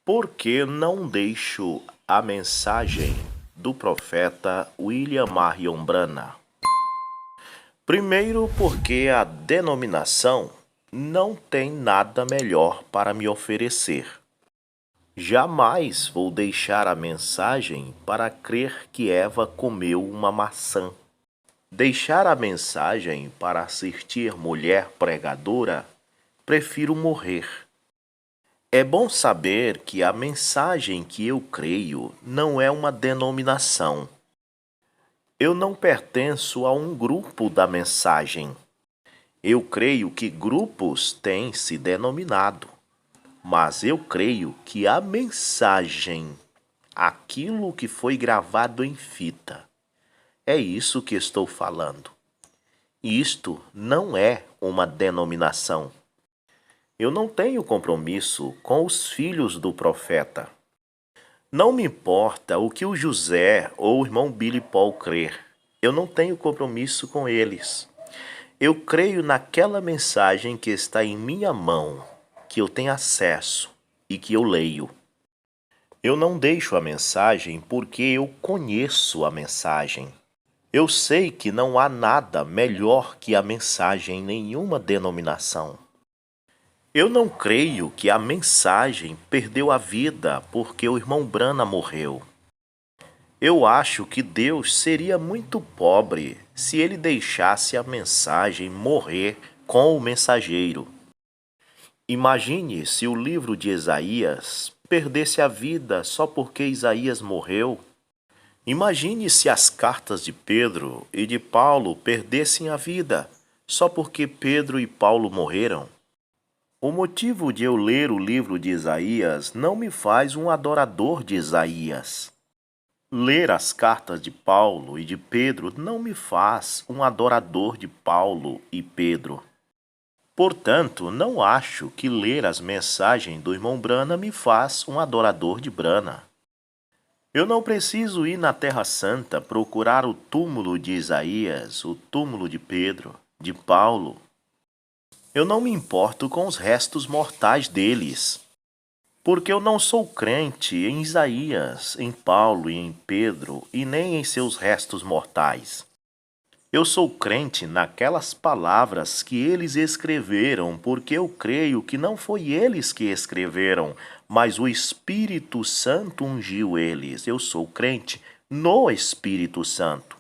Por que não deixo a mensagem do profeta William Marion Branham? Primeiro, porque a denominação não tem nada melhor para me oferecer. Jamais vou deixar a mensagem para crer que Eva comeu uma maçã. Deixar a mensagem para assistir mulher pregadora, prefiro morrer. É bom saber que a mensagem que eu creio não é uma denominação. Eu não pertenço a um grupo da mensagem. Eu creio que grupos têm se denominado, mas eu creio que a mensagem, aquilo que foi gravado em fita, é isso que estou falando. Isto não é uma denominação. Eu não tenho compromisso com os filhos do profeta. Não me importa o que o José ou o irmão Billy Paul crer. Eu não tenho compromisso com eles. Eu creio naquela mensagem que está em minha mão, que eu tenho acesso e que eu leio. Eu não deixo a mensagem porque eu conheço a mensagem. Eu sei que não há nada melhor que a mensagem em nenhuma denominação. Eu não creio que a mensagem perdeu a vida porque o irmão Branham morreu. Eu acho que Deus seria muito pobre se ele deixasse a mensagem morrer com o mensageiro. Imagine se o livro de Isaías perdesse a vida só porque Isaías morreu. Imagine se as cartas de Pedro e de Paulo perdessem a vida só porque Pedro e Paulo morreram. O motivo de eu ler o livro de Isaías não me faz um adorador de Isaías. Ler as cartas de Paulo e de Pedro não me faz um adorador de Paulo e Pedro. Portanto, não acho que ler as mensagens do irmão Branham me faz um adorador de Branham. Eu não preciso ir na Terra Santa procurar o túmulo de Isaías, o túmulo de Pedro, de Paulo. Eu não me importo com os restos mortais deles, porque eu não sou crente em Isaías, em Paulo e em Pedro, e nem em seus restos mortais. Eu sou crente naquelas palavras que eles escreveram, porque eu creio que não foi eles que escreveram, mas o Espírito Santo ungiu eles. Eu sou crente no Espírito Santo.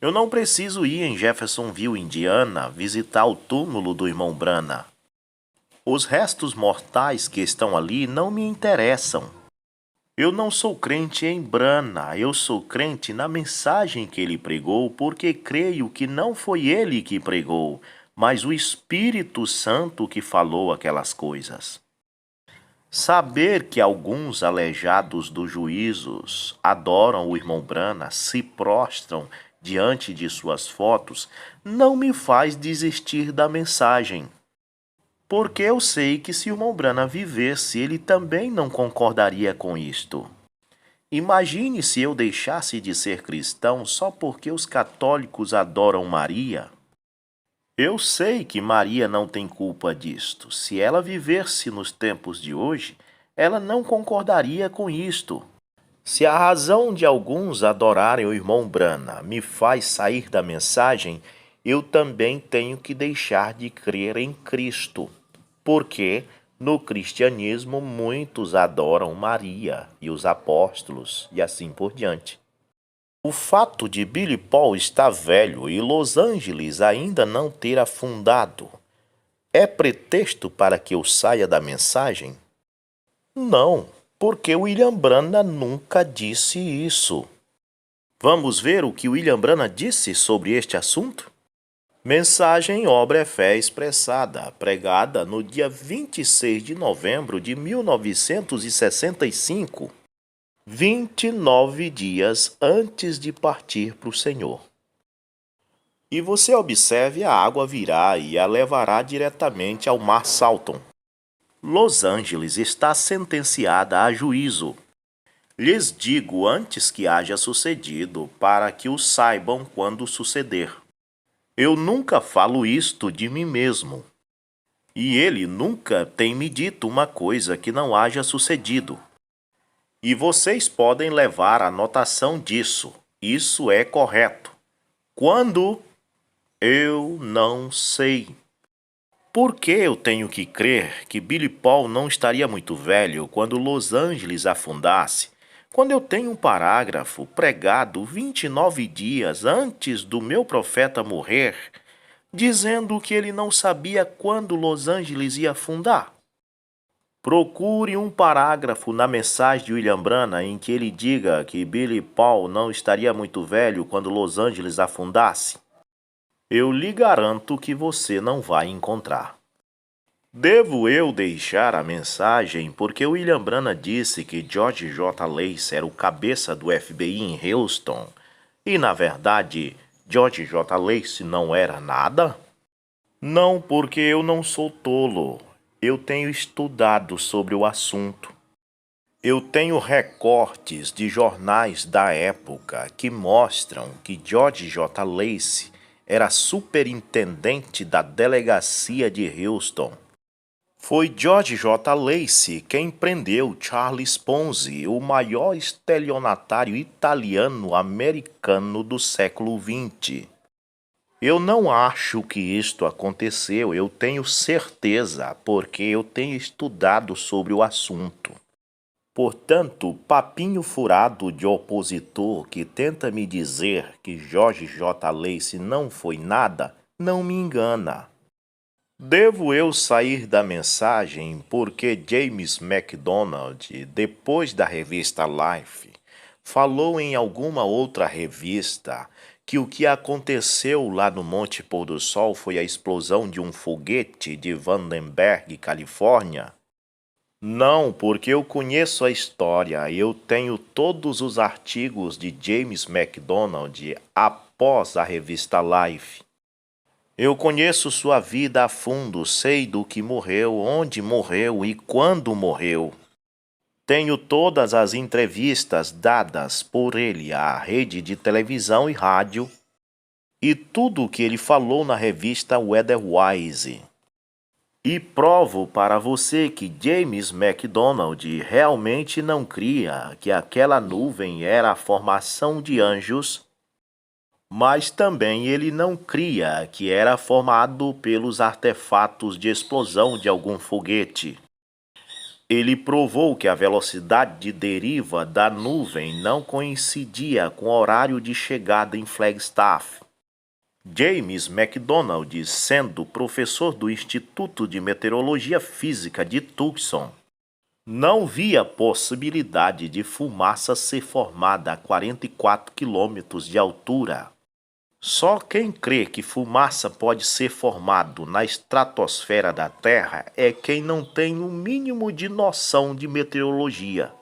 Eu não preciso ir em Jeffersonville, Indiana, visitar o túmulo do irmão Branham. Os restos mortais que estão ali não me interessam. Eu não sou crente em Branham, eu sou crente na mensagem que ele pregou, porque creio que não foi ele que pregou, mas o Espírito Santo que falou aquelas coisas. Saber que alguns aleijados dos juízos adoram o irmão Branham, se prostram diante de suas fotos, não me faz desistir da mensagem. Porque eu sei que se o irmão Branham vivesse, ele também não concordaria com isto. Imagine se eu deixasse de ser cristão só porque os católicos adoram Maria. Eu sei que Maria não tem culpa disto. Se ela vivesse nos tempos de hoje, ela não concordaria com isto. Se a razão de alguns adorarem o irmão Branham me faz sair da mensagem, eu também tenho que deixar de crer em Cristo, porque no cristianismo muitos adoram Maria e os apóstolos e assim por diante. O fato de Billy Paul estar velho e Los Angeles ainda não ter afundado é pretexto para que eu saia da mensagem? Não, porque William Branham nunca disse isso. Vamos ver o que William Branham disse sobre este assunto? Mensagem Obra é Fé Expressada, pregada no dia 26 de novembro de 1965, 29 dias antes de partir para o Senhor. E você observe a água virá e a levará diretamente ao Mar Salton. Los Angeles está sentenciada a juízo. Lhes digo antes que haja sucedido, para que o saibam quando suceder. Eu nunca falo isto de mim mesmo. e ele nunca tem me dito uma coisa que não haja sucedido. E vocês podem levar a anotação disso. Isso é correto. Quando? Eu não sei. Por que eu tenho que crer que Billy Paul não estaria muito velho quando Los Angeles afundasse, quando eu tenho um parágrafo pregado 29 dias antes do meu profeta morrer, dizendo que ele não sabia quando Los Angeles ia afundar? Procure um parágrafo na mensagem de William Branham em que ele diga que Billy Paul não estaria muito velho quando Los Angeles afundasse. Eu lhe garanto que você não vai encontrar. Devo eu deixar a mensagem porque William Branham disse que George J. Lacey era o cabeça do FBI em Houston e, na verdade, George J. Lacey não era nada? Não, porque eu não sou tolo. Eu tenho estudado sobre o assunto. Eu tenho recortes de jornais da época que mostram que George J. Lacey era superintendente da delegacia de Houston. Foi George J. Lacey quem prendeu Charles Ponzi, o maior estelionatário italiano-americano do século XX. Eu não acho que isto aconteceu, eu tenho certeza, porque eu tenho estudado sobre o assunto. Portanto, papinho furado de opositor que tenta me dizer que George J. Lacey não foi nada, não me engana. Devo eu sair da mensagem porque James MacDonald, depois da revista Life, falou em alguma outra revista que o que aconteceu lá no Monte Pôr do Sol foi a explosão de um foguete de Vandenberg, Califórnia? Não, porque eu conheço a história. Eu tenho todos os artigos de James MacDonald após a revista Life. Eu conheço sua vida a fundo, sei do que morreu, onde morreu e quando morreu. Tenho todas as entrevistas dadas por ele à rede de televisão e rádio e tudo o que ele falou na revista Weatherwise. E provo para você que James MacDonald realmente não cria que aquela nuvem era a formação de anjos, mas também ele não cria que era formado pelos artefatos de explosão de algum foguete. Ele provou que a velocidade de deriva da nuvem não coincidia com o horário de chegada em Flagstaff. James MacDonald, sendo professor do Instituto de Meteorologia Física de Tucson, não via possibilidade de fumaça ser formada a 44 quilômetros de altura. Só quem crê que fumaça pode ser formado na estratosfera da Terra é quem não tem o mínimo de noção de meteorologia.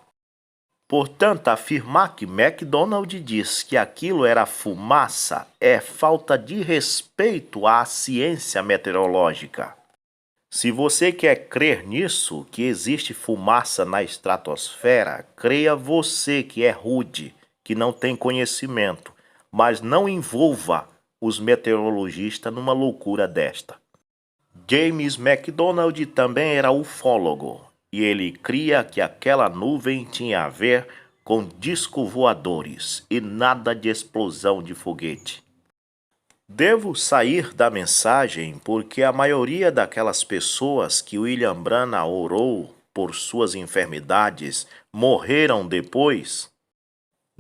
Portanto, afirmar que MacDonald diz que aquilo era fumaça é falta de respeito à ciência meteorológica. Se você quer crer nisso, que existe fumaça na estratosfera, creia você que é rude, que não tem conhecimento, mas não envolva os meteorologistas numa loucura desta. James MacDonald também era ufólogo, e ele cria que aquela nuvem tinha a ver com discos voadores e nada de explosão de foguete. Devo sair da mensagem porque a maioria daquelas pessoas que William Branham orou por suas enfermidades morreram depois?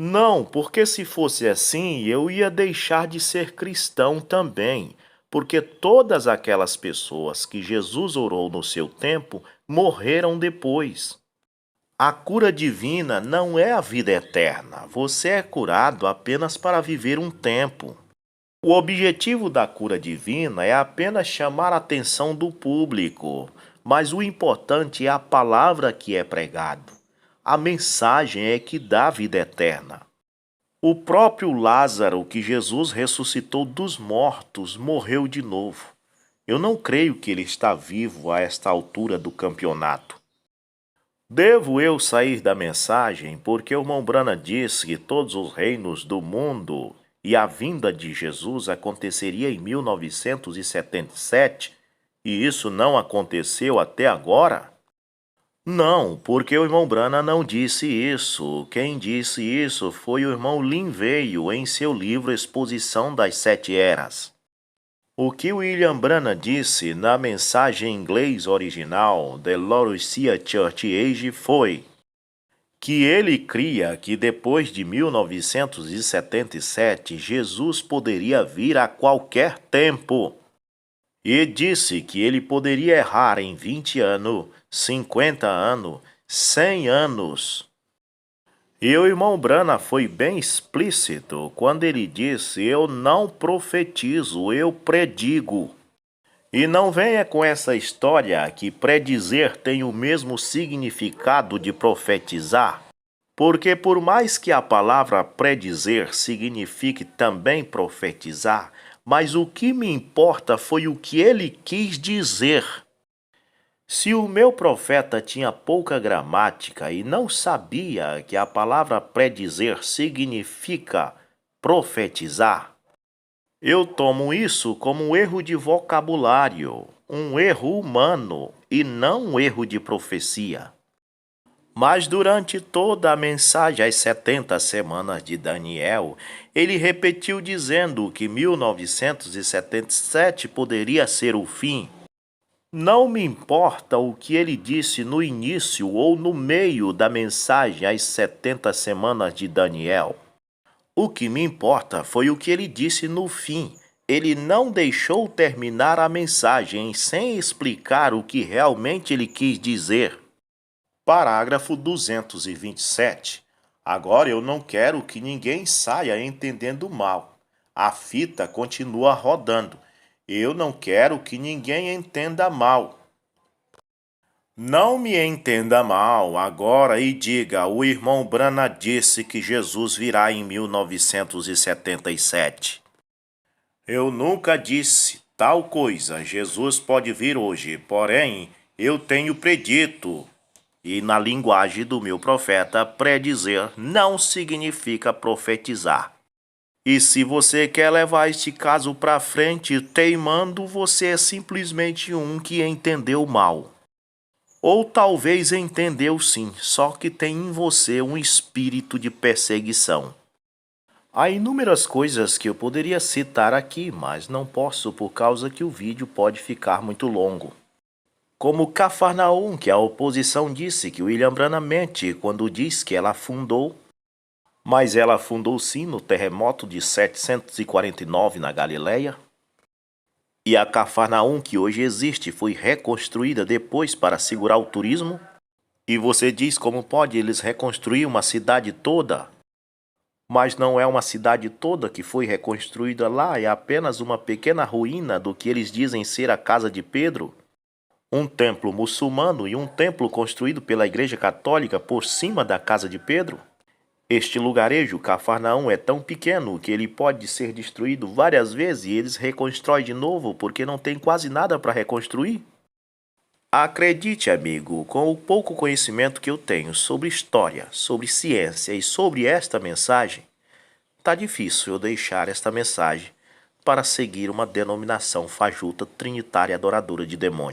Não, porque se fosse assim, eu ia deixar de ser cristão também, porque todas aquelas pessoas que Jesus orou no seu tempo morreram depois. A cura divina não é a vida eterna. Você é curado apenas para viver um tempo. O objetivo da cura divina é apenas chamar a atenção do público, mas o importante é a palavra que é pregado. A mensagem é que dá vida eterna. O próprio Lázaro, que Jesus ressuscitou dos mortos, morreu de novo. Eu não creio que ele está vivo a esta altura do campeonato. Devo eu sair da mensagem porque o irmão Branham disse que todos os reinos do mundo e a vinda de Jesus aconteceria em 1977 E isso não aconteceu até agora? Não, porque o irmão Brana não disse isso. Quem disse isso foi o irmão Linveio em seu livro Exposição das Sete Eras. O que William Branham disse na mensagem em inglês original The Laodicea Church Age foi que ele cria que depois de 1977 Jesus poderia vir a qualquer tempo. E disse que ele poderia errar em 20 anos, 50 anos, 100 anos. E o irmão Brana foi bem explícito quando ele disse: eu não profetizo, eu predigo. E não venha com essa história que predizer tem o mesmo significado de profetizar, porque por mais que a palavra predizer signifique também profetizar, mas o que me importa foi o que ele quis dizer. Se o meu profeta tinha pouca gramática e não sabia que a palavra predizer significa profetizar, eu tomo isso como um erro de vocabulário, um erro humano e não um erro de profecia. Mas durante toda a mensagem às 70 semanas de Daniel, ele repetiu dizendo que 1977 poderia ser o fim. Não me importa o que ele disse no início ou no meio da mensagem às 70 semanas de Daniel. O que me importa foi o que ele disse no fim. Ele não deixou terminar a mensagem sem explicar o que realmente ele quis dizer. Parágrafo 227. Agora eu não quero que ninguém saia entendendo mal. A fita continua rodando. Eu não quero que ninguém entenda mal. Não me entenda mal agora e diga: o irmão Brana disse que Jesus virá em 1977. Eu nunca disse tal coisa. Jesus pode vir hoje, porém, eu tenho predito. E na linguagem do meu profeta, predizer não significa profetizar. E se você quer levar este caso para frente teimando, você é simplesmente um que entendeu mal. Ou talvez entendeu sim, só que tem em você um espírito de perseguição. Há inúmeras coisas que eu poderia citar aqui, mas não posso por causa que o vídeo pode ficar muito longo. Como Cafarnaum, que a oposição disse que William Branham mente quando diz que ela afundou, mas ela afundou sim no terremoto de 749 na Galileia. E a Cafarnaum que hoje existe foi reconstruída depois para segurar o turismo. E você diz como pode eles reconstruir uma cidade toda? Mas não é uma cidade toda que foi reconstruída lá, é apenas uma pequena ruína do que eles dizem ser a casa de Pedro. Um templo muçulmano e um templo construído pela Igreja Católica por cima da casa de Pedro. Este lugarejo, Cafarnaum, é tão pequeno que ele pode ser destruído várias vezes e eles reconstroem de novo porque não tem quase nada para reconstruir. Acredite, amigo, com o pouco conhecimento que eu tenho sobre história, sobre ciência e sobre esta mensagem, tá difícil eu deixar esta mensagem para seguir uma denominação fajuta trinitária adoradora de demônio.